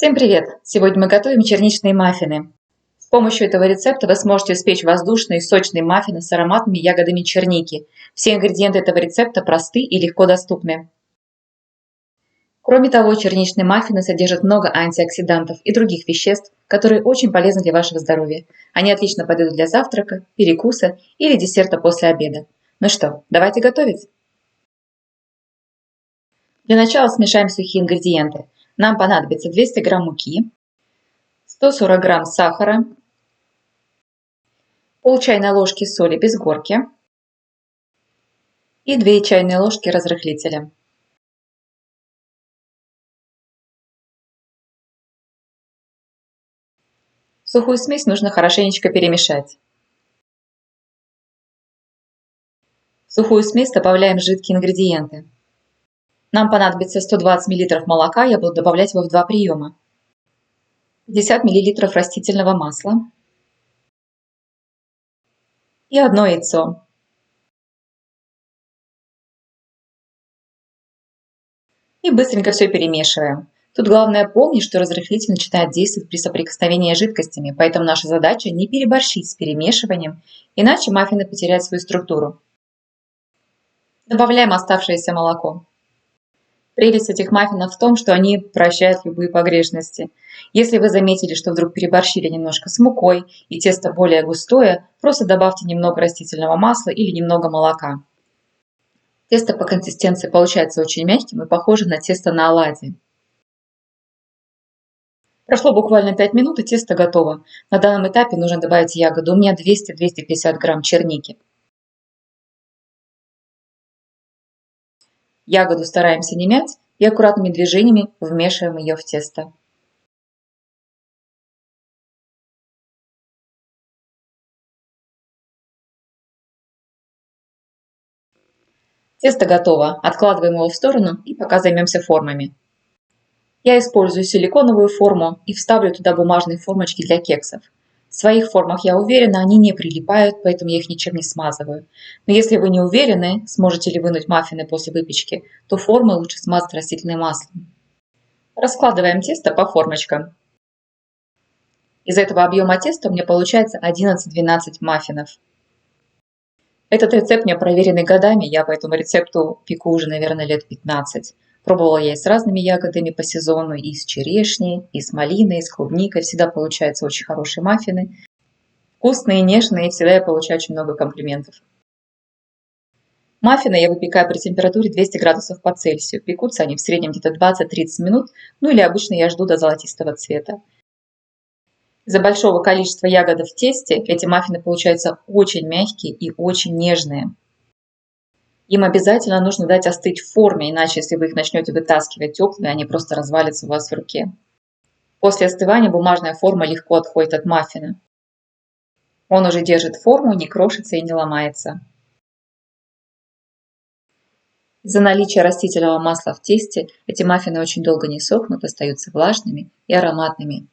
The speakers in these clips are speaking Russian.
Всем привет! Сегодня мы готовим черничные маффины. С помощью этого рецепта вы сможете испечь воздушные сочные маффины с ароматными ягодами черники. Все ингредиенты этого рецепта просты и легко доступны. Кроме того, черничные маффины содержат много антиоксидантов и других веществ, которые очень полезны для вашего здоровья. Они отлично подойдут для завтрака, перекуса или десерта после обеда. Ну что, давайте готовить! Для начала смешаем сухие ингредиенты. Нам понадобится 200 грамм муки, 140 грамм сахара, пол чайной ложки соли без горки и 2 чайные ложки разрыхлителя. Сухую смесь нужно хорошенечко перемешать. В сухую смесь добавляем жидкие ингредиенты. Нам понадобится 120 мл молока, я буду добавлять его в 2 приема. 50 мл растительного масла и 1 яйцо. И быстренько все перемешиваем. Тут главное помнить, что разрыхлитель начинает действовать при соприкосновении с жидкостями, поэтому наша задача не переборщить с перемешиванием, иначе маффины потеряют свою структуру. Добавляем оставшееся молоко. Прелесть этих маффинов в том, что они прощают любые погрешности. Если вы заметили, что вдруг переборщили немножко с мукой и тесто более густое, просто добавьте немного растительного масла или немного молока. Тесто по консистенции получается очень мягким и похоже на тесто на оладьи. Прошло буквально 5 минут, и тесто готово. На данном этапе нужно добавить ягоду. У меня 200-250 грамм черники. Ягоду стараемся не мять и аккуратными движениями вмешиваем ее в тесто. Тесто готово. Откладываем его в сторону и пока займемся формами. Я использую силиконовую форму и вставлю туда бумажные формочки для кексов. В своих формах я уверена, они не прилипают, поэтому я их ничем не смазываю. Но если вы не уверены, сможете ли вынуть маффины после выпечки, то формы лучше смазать растительным маслом. Раскладываем тесто по формочкам. Из этого объема теста у меня получается 11-12 маффинов. Этот рецепт мне проверенный годами, я по этому рецепту пеку уже, наверное, лет 15. Пробовала я и с разными ягодами по сезону, и с черешней, и с малиной, и с клубникой. Всегда получаются очень хорошие маффины. Вкусные, нежные, и всегда я получаю очень много комплиментов. Маффины я выпекаю при температуре 200 градусов по Цельсию. Пекутся они в среднем где-то 20-30 минут, ну или обычно я жду до золотистого цвета. Из-за большого количества ягод в тесте эти маффины получаются очень мягкие и очень нежные. Им обязательно нужно дать остыть в форме, иначе если вы их начнете вытаскивать теплые, они просто развалятся у вас в руке. После остывания бумажная форма легко отходит от маффина. Он уже держит форму, не крошится и не ломается. Из-за наличия растительного масла в тесте эти маффины очень долго не сохнут, остаются влажными и ароматными.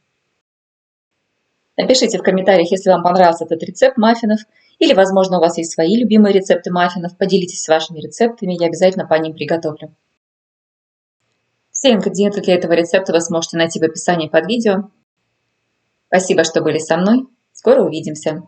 Напишите в комментариях, если вам понравился этот рецепт маффинов, или, возможно, у вас есть свои любимые рецепты маффинов. Поделитесь вашими рецептами, я обязательно по ним приготовлю. Все ингредиенты для этого рецепта вы сможете найти в описании под видео. Спасибо, что были со мной. Скоро увидимся.